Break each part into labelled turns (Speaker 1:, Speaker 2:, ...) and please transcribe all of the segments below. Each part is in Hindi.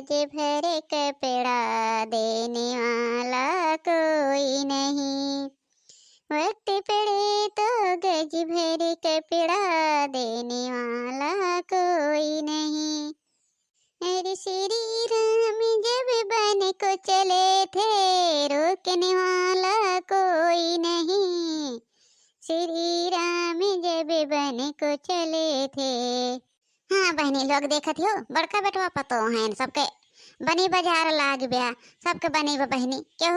Speaker 1: गज भर कपड़ा देने वाला कोई नहीं। वक्त पड़े तो गज भर कपड़ा देने वाला कोई नहीं। अरे श्री राम जब बन को चले थे रोकने वाला कोई नहीं। श्री राम जब बन को चले थे। हाँ बहनी लोग देखत हो बड़का बेटवा पतो हैं सबके बनी बाजार लाग गया। सबके बनी बहनी क्यों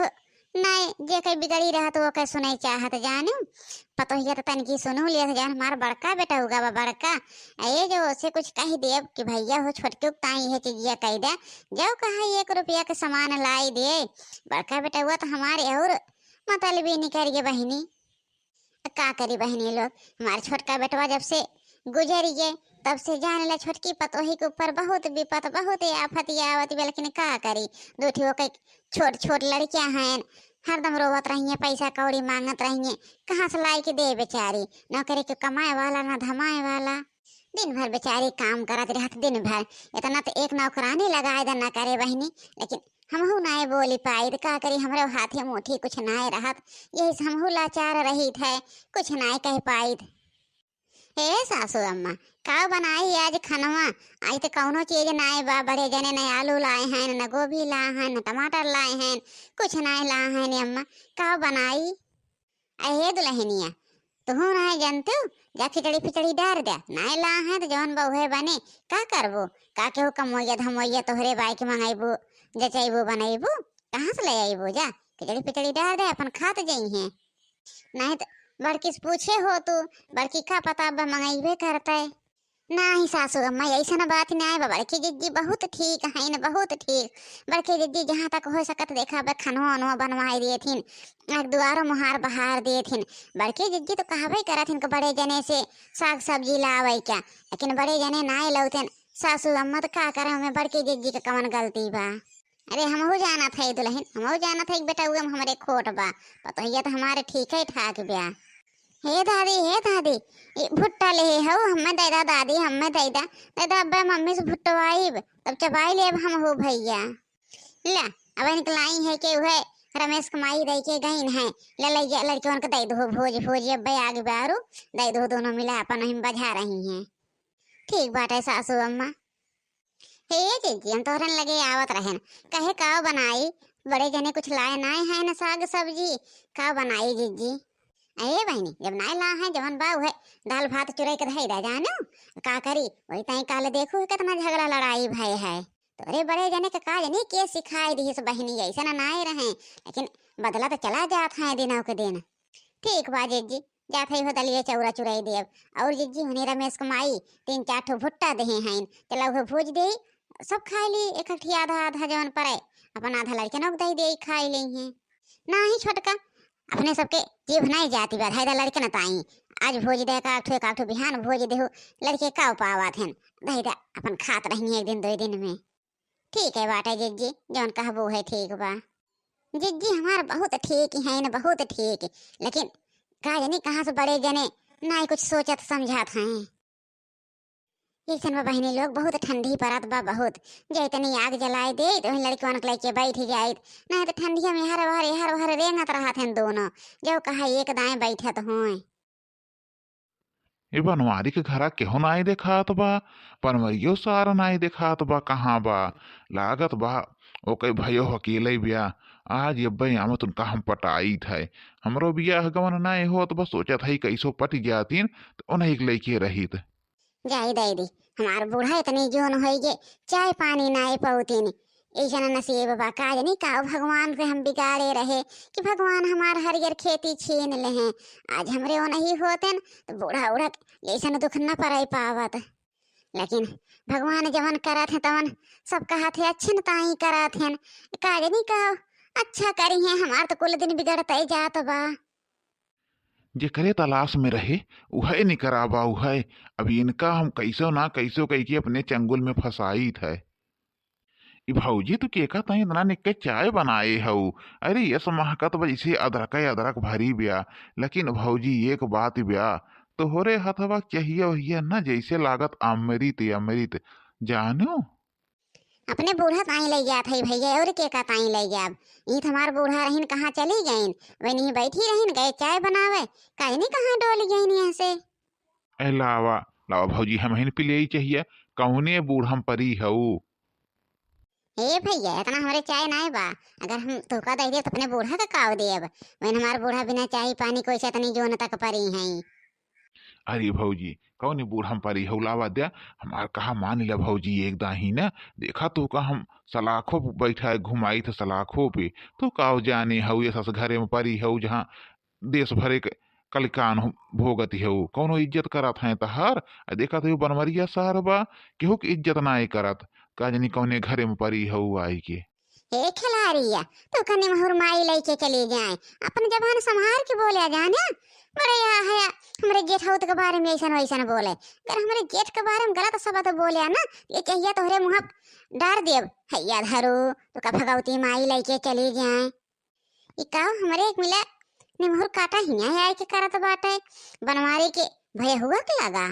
Speaker 1: नहीं जे कहीं बिगड़ी रहा तो वो कह सुनाई चाहत जानू पतो ही तो तन की सुनू लिया जान हमारा बड़का बेटा होगा बड़का ये जो उसे कुछ कह दे कि भैया हो छोटके ताई है चीजिया कह दे जाओ कहा 1 रुपया के सामान लाई दे। बड़का बेटा हुआ तो हमारे और मतलब भी नहीं करिए बहनी। का करी बहनी लोग हमारे छोटका बेटवा जब से गुजर गए तब से जाने ला छोटकी पतोही के ऊपर बहुत विपत बहुत आफत आवत लेकिन का करी दूठियों के छोट छोट लड़कियां हैं हरदम रोवत रही पैसा कौड़ी मांगत रही कहाँ से लाई के दे बेचारी न करे के कमाए वाला न धमाए वाला। दिन भर बेचारी काम करत रहत दिन भर इतना तो एक नौकरानी लगाए दे न करे बहनी लेकिन हमहू नाय बोली पाई का करी हमरे हाथे मुठी कुछ नाय रहत यही हमहू लाचार रही थे कुछ नाय कह पाई। हे सासू अम्मा का बनाई आज खनवा आज तो कौनो चीज नाय बा बड़े जने न आलू लाए हैं न गोभी लाए हैं न टमाटर लाए हैं कुछ नाय लाए हैं ने अम्मा का बनाई। अहे दुल्हनिया तुहू नाय जानते जा खिचड़ी फिचड़ी डार दे नाय ला है तो जौन बहुए बने का करबो का केहू कमोइया धमोइया तोहरे बाइक मंगाइबो जचैबो बनैबो कहाँ से ले आइबो जा खिचड़ी फिचड़ी डार दे अपन खात जाई है नहीं तो बड़की से पूछे हो तू बड़की का पता मंगाइबे करते नहीं सासू अम्मा ऐसा न बात नहीं आए बड़की जिज्जी बहुत ठीक है न बहुत ठीक। बड़की जिज्जी जहाँ तक हो सकत देखा बे खनवा अनवा बनवाई दिए थिन एक दुआरो मुहार बहार दिए थिन। बड़की जिज्जी तो कहबे करत हिन बड़े जने से साग सब्जी लावे क्या लेकिन बड़े जने नाय लौतेन सासू अम्मा तो का करे हमें बड़की जिज्जी के कौन गलती बा। अरे हमहू जाना था दुल्हन हमहू जाना था बेटा हुआ हमारे खोट बा पता ही तो हमारे ठीक है ठाक ब्या। हे दादी भुट्टा ले हो हमें दैदा दादी हमें दैदा दैदा अब्बा मम्मी से भुट्टवाई तब चबाई ले हम हो भैया ला अब निकलाई है के वह रमेश कमाई दे के गईन है ले ले लड़कियों को दे दो भोज भोज अब्बा आगे बारू दे दो दोनों मिला अपन हम बजा रही हैं। ठीक बात है सासू अम्मा। हे जीजी हम तोहरन लगे आवत रहन कहे का बनाई बड़े जने कुछ लाए नाय है न साग सब्जी का बनाई जीजी। अरे बहनी जब नाय ला है जवन बाऊ है दाल भात चुराई के धई दा जानो का करी वही ताई काले देखो कितना झगड़ा लड़ाई भय है तोरे बड़े जने के काज नहीं के सिखाई दी इस बहनी ऐसा ना नाय रहे लेकिन बदला तो चला जात है दिनों के दिन। ठीक बा जीजी जात है हो दलिए चौरा चुराई देव और जीजी हुने रमेश कमाई 3-4 ठो भुट्टा दे हैं चला वो भूज दे सब खाई ली इकट्ठी आधा आधा जवन पड़े अपन आधा लड़के नोक दही दे खाई ली हैं ना ही छोटका अपने सबके जीभ नहीं जाती बा धायदा लड़के न ताई आज भोज दे का ठो बिहान भोज देहो लड़के का पावा थन धायदा अपन खात रही एक दिन 2 दिन में। ठीक है बाटे जिज्जी जौन कहबो है ठीक बा जिज्जी हमार बहुत ठीक है न बहुत ठीक लेकिन का जानी कहाँ से बड़े जने ना कुछ सोचत समझात हैं। ऐसन बहनी लोग बहुत ठंडी पड़त बा बहुत जे इतनी आग जलाए दे तो लड़कियों के लेके बैठ जाए नहीं तो ठंडिया में हर भर रेंगत रहत हैं दोनों जो कहा एक दाएं बैठत होए।
Speaker 2: ये बनवारी के घरा केहू नाई देखात बा बनवरियो सारा नाई देखात बा कहाँ बा लागत बा ओ कई भयो अकेले बिया आज ये आमत उनका हम पटाई थे हमरो बिया गवन नाई हो तो बस सोचा था कैसो पट जातीन तो उन्हें एक लेके रहीत
Speaker 1: जाई दी हमार बूढ़ा इतनी जोन हो गे चाय पानी नाई पौतीन ऐसा नसीब बा का जानी का भगवान के हम बिगाड़े रहे कि भगवान हमार हरियर खेती छीन ले हैं आज हमरे वो नहीं होते तो बूढ़ा उड़ा ऐसा दुख न पड़े पावत लेकिन भगवान जवन करत है तवन सब कहत है अच्छे न ताई करत हैं का जानी का अच्छा करी है हमार तो कुल दिन बिगड़ते जात बा।
Speaker 2: जे करे तलाश में रहे वह निकराबा वह अब इनका हम कैसो ना कैसो कह के अपने चंगुल में फंसाई थे। भौजी तू केका तही इतना निक्के चाय बनाए हऊ अरे ये महकत जैसे अदरक भरी ब्या लेकिन भौजी एक बात ब्या तोहरे हथवा चाहिए वही न जैसे लागत अमृत अमृत जानो।
Speaker 1: अपने बूढ़ा ताई ले जात है भैया, और के का ताई ले जाब। ई हमार बूढ़ा रहीन कहाँ चली गईन, वे नहीं बैठी रहीन, गए चाय बनावे, कहीं नहीं कहाँ डोल गईन यहाँ से।
Speaker 2: ए लावा लावा भौजी, हम पी ले चाहिए, कौने बूढ़ हम परी हऊ।
Speaker 1: हे भैया इतना हमारे चाय ना बा, अगर हम धोखा दे दे तो अपने बूढ़ा का काव देब। वही हमार बूढ़ा बिना चाय पानी कोई से तनी जोन तक परी हैं।
Speaker 2: अरे भौजी कौन बूढ़ हम परी हऊ, लावा दे हमार कहा मान लिया भौजी एक दाही ना। देखा तो का हम सलाखों पे बैठा है, घुमाई थे सलाखों पे, तो काव जाने हऊ ये सस घरे में परी हऊ जहाँ देश भरे के कलिकान भोगती हऊ, कौनो इज्जत करत है तहार। देखा तो बनमरिया शहर बा, केहू के इज्जत ना करत, का जानी कौने घरे में परी हऊ आई के।
Speaker 1: हे खिलाड़िया, तो कने महर माई लेके चले जाए, अपन जबान संभाल के बोले जाने। बड़े यहाँ है हमारे जेठ होत के बारे में ऐसा वैसा बोले, अगर हमारे जेठ के बारे में गलत शब्द बोले ना, ये चाहिए तोहरे मुँह डार देव हैया धरो, तो का भगवती माई लेके चले जाए। इकाओ हमारे एक मिला निमहुर काटा हिया है के करत बाटे, बनवारी के भय हुआ के लगा।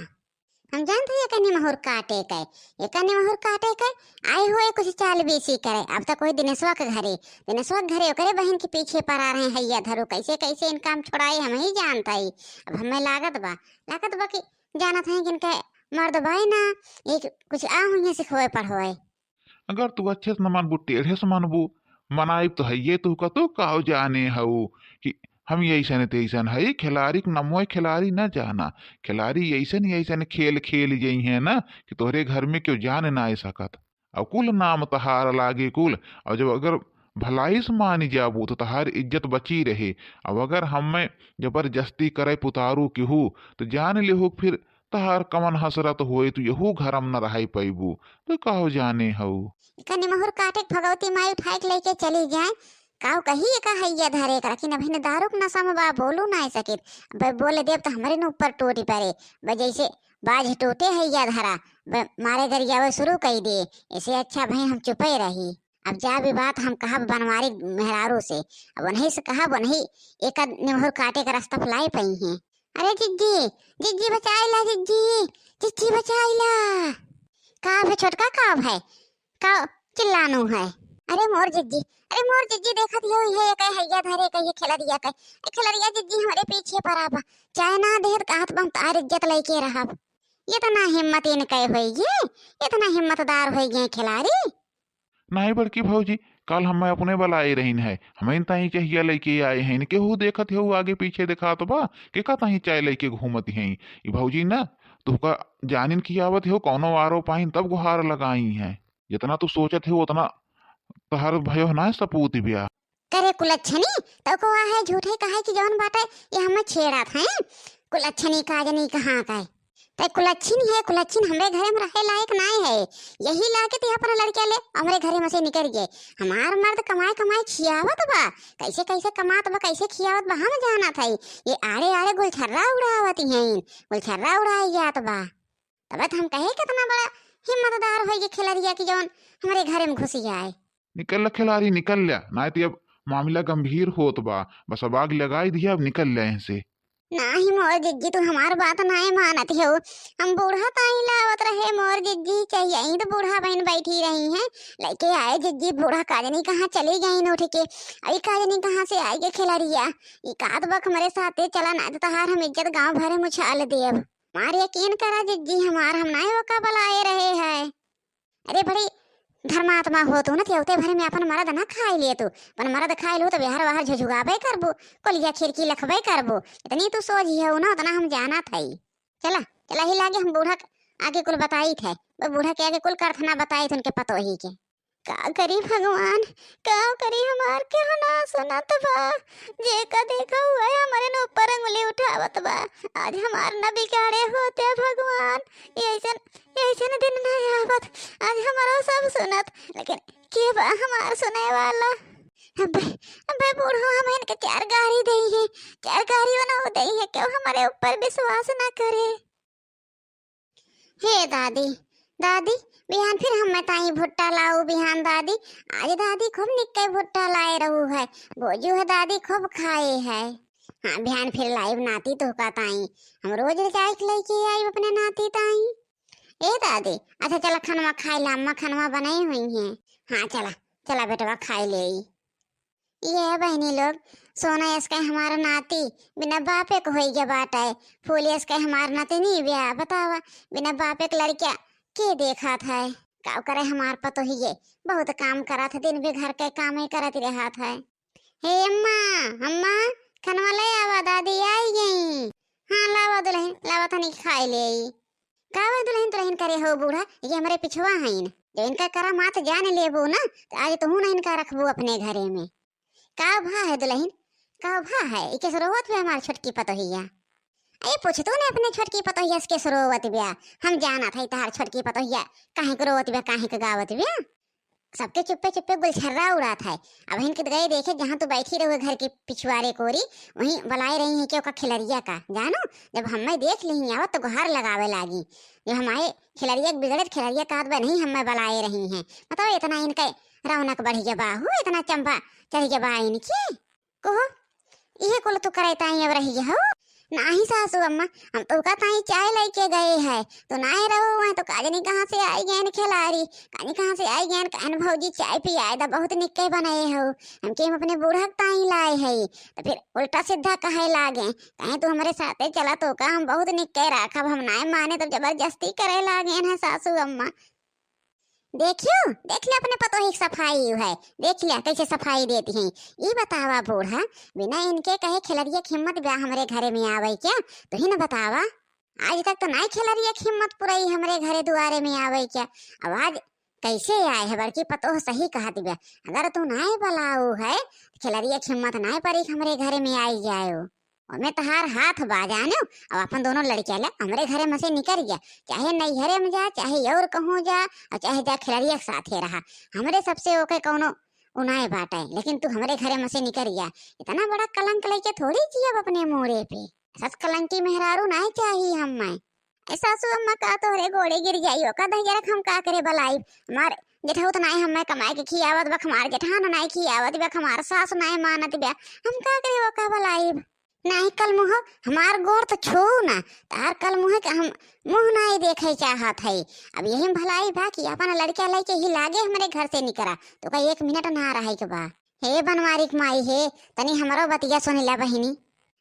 Speaker 1: हम जानते हैं कि निमहुर काटे के, एक निमहुर काटे के आए हुए कुछ चाल बेसी करे। अब तक कोई दिनेशवा के घरे ओकरे बहन के पीछे पर आ रहे हैं हैया धरो, कैसे कैसे इन काम छोड़ाए हम ही जानता ही। अब हमें लागत बा कि जानत है कि इनके मर्द भाई ना एक कुछ आ हुई सिखोए पढ़ोए।
Speaker 2: अगर तू अच्छे से न मानबू, टेढ़े से मानबू, मनाइब तो है ये, तू का तो काहो जाने हऊ कि हम ऐसन तैसन है। खिलाड़ी के नमो खिलाड़ी न जाना, खिलाड़ी ऐसन खेल खेल जई है ना कि तोहरे घर में क्यों जान ना आ सकत। और कुल नाम तहार लागे कुल, और जब अगर भलाई से मानी जाबू तो तहार इज्जत बची रहे। अब अगर हमें जबरदस्ती करे पुतारू केहू तो जान लेहू फिर तहार कमन हसरत होए, तो यहू घरम न रह पैबू, तो कहो जाने हऊ।
Speaker 1: कने महूर काटे के भगवती माई उठाए के लेके चली जाए, काव कही का हैया धरे कर कि न दारू के नशा में बा बोलू ना सके। बोले देव तो हमारे न ऊपर टोटी पड़े, जैसे बाज टोटे हैया धरा मारे गरियावे शुरू कर दे। ऐसे अच्छा भाई हम चुपे रही। अब जा भी बात हम कहा बनवारी मेहरारू से, अब वही से कहा वही एक निमहुर काटे का रास्ता फुलाई पई है। अरे जिज्जी जिज्जी बचाइला, जिज्जी जिज्जी बचाइला। काव है छोटका, काव है का चिल्लानू है। अरे मोर जिज्जी, अरे मोर जिज्जी देखत हो ये कह हैया धरे कह खिलरिया कह खिलरिया जिज्जी हमारे पीछे पड़ा, चाहे ना देह कहत बम तार इज्जत लेके रहब। ये तो ना हिम्मत इनके होइए, इतना हिम्मतदार हो गए खिलाड़ी।
Speaker 2: नहीं बड़की भौजी, कल हम अपने बलाए रहीन है, हमें ताही चाहिए लेके आए हैं, केहू देखत हो आगे पीछे देखा तो बा के का ताही चाय लेके घूमत हैं। ई भौजी ना तुका जानिन की आवत हो, कौनो आरो पाइन तब गुहार लगाई है। जितना तू सोचत हो उतना तहर भयो ना सपूत ब्याह।
Speaker 1: करे कुलच्छनी तो को है झूठे कहे कि जौन बाटे ये हमें छेड़ा था। कुलच्छनी काजनी कहाँ का ते कुलच्छिन है, कुलच्छिन हमारे घर में रहे लायक नहीं है। यही लाके ते अपना लड़का ले हमारे घर में से निकल गए। हमार मर्द कमाए कमाए खियावत बा, कैसे कैसे कमात बा कैसे खियावत बा हम जाना था। ये आड़े आड़े गुलछर्रा उड़ावत हैं, गुलछर्रा उड़ाई जात बा। तब हम कहे कितना बड़ा हिम्मतदार हो ये खिलरिया की जौन हमारे घर में घुस जाए।
Speaker 2: निकल खिलाड़ी निकल लिया, ना तो अब मामला गंभीर होत बा, बस अब आग लगाई दिया, अब निकल ले से।
Speaker 1: नाही मोर जिज्जी तू हमार बात नहीं मानत हो। हम बूढ़ा ताई लावत रहे मोर जिज्जी, चाहिए ही तो बूढ़ा बहन बैठी रही हैं लेके आए जिज्जी। बूढ़ा काजनी कहाँ चली गई न उठ के, अभी काजनी कहाँ से आई के खिलरिया। ये कात बक हमारे साथे चला ना तो तहार हम इज्जत गांव भरे मुछाल देव। मार यकीन करा जिज्जी हमार हम नहीं होका बलाए रहे हैं। अरे बड़ी धर्मात्मा हो तू न त्योते भरे में अपन मरद ना खाई लिए, तू अपन मरद खाई लो तो बिहार बाहर झुझुगाबे करबो, कोलिया खिड़की लखबे करबो। इतनी तू सोच ही हो ना उतना हम जाना था। चला चला ही लागे हम बूढ़ा आगे कुल बताई थे, वो बूढ़ा के आगे कुल करथना बताई थे उनके पतो ही के। का करी भगवान, का करी हमार के ना सुनत बा, जे का देखा हुआ है हमारे न ऊपर अंगुली उठावत बा। आज हमार न बिगाड़े होते भगवान, ऐसन दिन नहीं आवत। आज हमारा सब सुनत, लेकिन के बा हमार सुने वाला। अबे बूढ़ो हम इनके चार गाड़ी दई है, चार गाड़ी बना दई है, क्यों हमारे ऊपर विश्वास ना करे। हे दादी दादी बिहान फिर हम ताई भुट्टा लाऊ बिहान दादी। आज दादी खूब निक्के भुट्टा लाए रहू है, बोझू है दादी खूब खाए है। हाँ बिहान फिर लाइव नाती तो का ताई, हम रोज जाए लेके आई अपने नाती ताई। ए दादी, अच्छा चला खनवा खाए ला, अम्मा खनवा बनाई हुई हैं। हाँ चला चला बेटवा खाए ले। ये है बहनी लोग, सोना इसका हमारा नाती बिना बापे को होई गया बाटा है। फूल इसका हमारा नाती नहीं ब्याह बतावा, बिना बापे के लड़किया के देखा था। का करे हमार पतो ही ये बहुत काम करा था, दिन भी घर के काम ही करत रहा था। हे अम्मा, अम्मा खनवा ले आवा, दादी आई गई। हाँ लावा दुल्हन, लावा था नहीं खाए ले। कावा दुल्हन दुल्हन करे हो बूढ़ा, ये हमारे पिछवा है इन, जो इनका करा मात जान लेबो ना, तो आज तो हूं ना इनका रखबो अपने घरे में। का भा है दुल्हन, का भा है इके सरोवत में हमार छोटकी पतोहिया। अरे पूछतो ने अपने छोटकी पतोहिया के सरोवत ब्या, हम जाना था तहार छोटकी पतोहिया काहे के रोवत ब्या, काहे के गावत ब्या। सबके चुप्पे चुप्पे गुलछर्रा उड़ात है। अब इनके गए देखे जहाँ तू बैठी रहो घर के पिछवाड़े कोरी, वहीं बुलाए रही है क्यों का खिलरिया का जानो। जब हमें देख ली आवत तो गुहार लगावे लागी, जो हमारे खिलरिया बिगड़त खिलरिया का नहीं हमें बुलाए रही हैं। बताओ इतना इनके रौनक बढ़ी के बाहू, इतना चंपा चढ़ी के बा इनकी को ये कुल तो करे ताई अब रही हो। नाही सासू अम्मा, हम तो का ताई चाय लेके गए हैं तो ना रहो वहाँ, तो काजनी कहाँ से आई गैन खिलारी, कानी कहाँ से आई गैन कहन भौजी चाय पी आए दा बहुत निक्के बनाए हो, हम अपने बूढ़ा ताई लाए है। तो फिर उल्टा सीधा कहे लागे, कहे तू हमारे साथे चला तो का हम बहुत निक्के राखब, हम ना माने तो जबरदस्ती करे लागे है सासू अम्मा। देखियो देख ले अपने पतो ही सफाई है, देख लिया कैसे सफाई देती हैं। ये बतावा बूढ़ा, बिना इनके कहे खिलरिया हिम्मत ब्याह हमारे घरे में आवे क्या, तो ही न बतावा। आज तक तो नहीं खिलरिया हिम्मत पुराई हमारे घरे दुआरे में आवे क्या, अब आज कैसे आए है। बड़की पतो सही कहा दिव्या, अगर तू नहीं बुलाऊ है खिलरिया हिम्मत नहीं पड़ी हमारे घरे में आई जाओ, और मैं तहार हाथ बाजानो। अब अपन दोनों लड़कियां ले हमारे घरे में से निकल गया, चाहे नैहरे में जा चाहे और कहूँ जा, और चाहे जा खिलरिया के साथे रहा, हमारे सबसे ओके कौनो उनाए बाटा है। लेकिन तू हमारे घरे में से निकल गया, इतना बड़ा कलंक लेके थोड़ी जियब अपने मोरे पे। सच कलंकी मेहरारू नहीं चाहिए हमें। सासू अम्मा का तोहरे गोड़े गिर जाइयो का दहिया हम का करे बलाई, हमार जेठा तो नहीं हमें कमाए के खियावत बा, हमार जेठान नहीं खियावत बा, हमार सास नहीं मानत बा, हम का करे वो का बलाई। नहीं कल मुँह हमार गोर तो छू ना, तार कल मुँह के हम मुँह नहीं देखे चाहत है। अब यही भलाई बा कि अपन लड़का लेके ही लागे हमारे घर से निकला, तो का 1 मिनट ना रहे के बा। हे बनवारी के माई हे, तनी हमारो बतिया सुनिला बहिनी।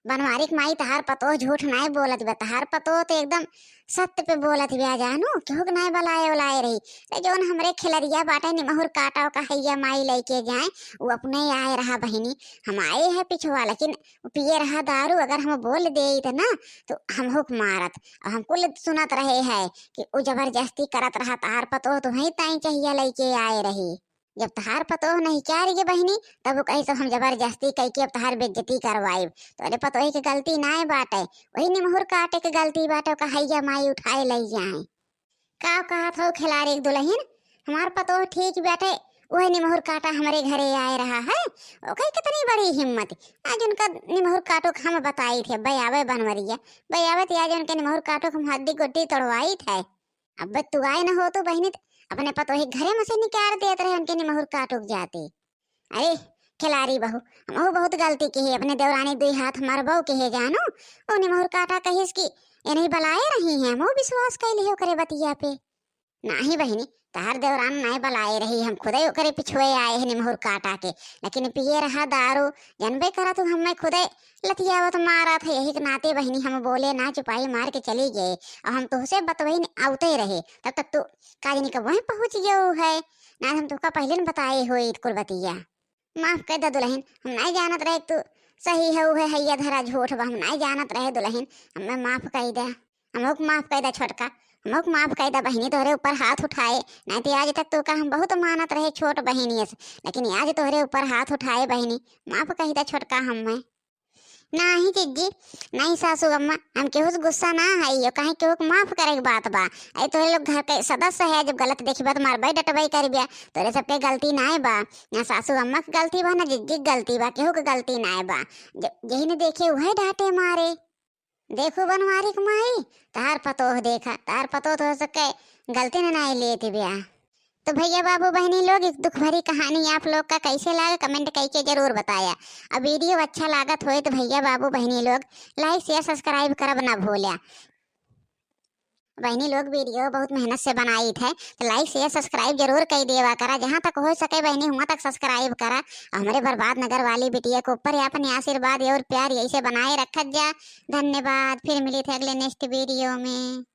Speaker 1: बनवारी के माई तहार पतो झूठ नहीं बोलत बा, तहार पतो तो एकदम सत्य पे बोलत बा जानू, क्यों नहीं बलाए उलाए रही। जोन हमरे खिलरिया बाटे निमहुर काटा का हैया माई लेके जाए, वो अपने आए रहा बहिनी। हम आए हैं पिछवा, लेकिन पिए रहा दारू, अगर हम बोल दे तो ना तो हम हुक मारत। और हम कुल सुनत रहे है कि वो जबरदस्ती करत रहा, तहार पतो तो वही ताई चाहिए लेके आए रही। जब तहार पतो नहीं क्या रही बहिनी, तब वो कही सब हम जबरदस्ती कह के अब तहार बेइज्जती करवाई, तो अरे पतो ही की गलती ना बाटे, वही निमहुर काटे के गलती बाटे, का हैया माई उठाए ले जाए। का कहा था खिलाड़ी एक दुल्हन, हमार पतो ठीक बैठे वही निमहुर काटा हमारे घरे आए रहा है, ओके कितनी बड़ी हिम्मत। आज उनका निमहुर काटो हम बताई थे बयावे बनवरिया, बयावे थे आज उनके निमहुर काटो हम हड्डी गुड्डी तोड़वाई थे। अब तू आए ना हो तो बहनी अपने पतो ही घरे में से निकाल देते रहे, उनके निमहुर काटुक जाते। अरे खिलाड़ी बहू, हम बहुत गलती की है, अपने देवरानी 2 हाथ हमारे बहू के है जानो, वो निमहुर काटा कही की ये नहीं बलाए रही है, वो विश्वास कैली हो करे बतिया पे। नहीं बहनी तार देवरान नहीं बलाए रही, हम खुदे ओकरे पिछुए आए हैं निमहुर काटा के, लेकिन पिए रहा दारू जनबे करा तू हमें खुदे लतियावत मारा था। यही के नाते बहनी हम बोले ना, चुपाई मार के चली गए, और हम तुझसे बतवही आउते रहे, तब तक तू काजनी का वहीं पहुंच गयो है ना, हम तुका पहले न बताए हो कुल बतिया। माफ कर दे दुल्हन, हम नहीं जानत रहे तू सही है उहे हैया धरा झूठ बा, हम नहीं जानत रहे दुल्हन, हमें माफ कर दे, हमको माफ कर दे छोटका, हमको माफ कर दे बहनी, तोहरे ऊपर हाथ उठाए। नहीं तो आज तक तो का हम बहुत मानत रहे छोट बहनी से, लेकिन आज तोहरे ऊपर हाथ उठाए बहनी, माफ कही दे छोटका हमें। नहीं जिज्जी नहीं सासू अम्मा, हम केहू से गुस्सा ना है, यो कहीं केहू को माफ करे के बात बा। अरे तोरे लोग घर के सदस्य है, जब गलत देखी बा तो मारबई डटबई कर बिया, तोरे सबके गलती ना है बा, ना सासू अम्मा की गलती बा ना जिज्जी गलती बा, केहू की गलती ना है बा, यही ने देखे वही डांटे मारे। देखो बनवारी कमाई तार पतो देखा, तार पतो तो सके गलती ने नहीं लेते बिया। तो भैया बाबू बहनी लोग इस दुख भरी कहानी आप लोग का कैसे लगा कमेंट करके जरूर बताया। अब वीडियो अच्छा लागत होए तो भैया बाबू बहनी लोग लाइक शेयर सब्सक्राइब करब ना भूलिया। बहनी लोग वीडियो बहुत मेहनत से बनाई थे, तो लाइक शेयर सब्सक्राइब जरूर कर देवा करा। जहाँ तक हो सके बहनी वहाँ तक सब्सक्राइब करा। हमारे बर्बाद नगर वाली बिटिया को ऊपर अपने आशीर्वाद और प्यार यही से बनाए रखत जा। धन्यवाद, फिर मिली थे अगले नेक्स्ट वीडियो में।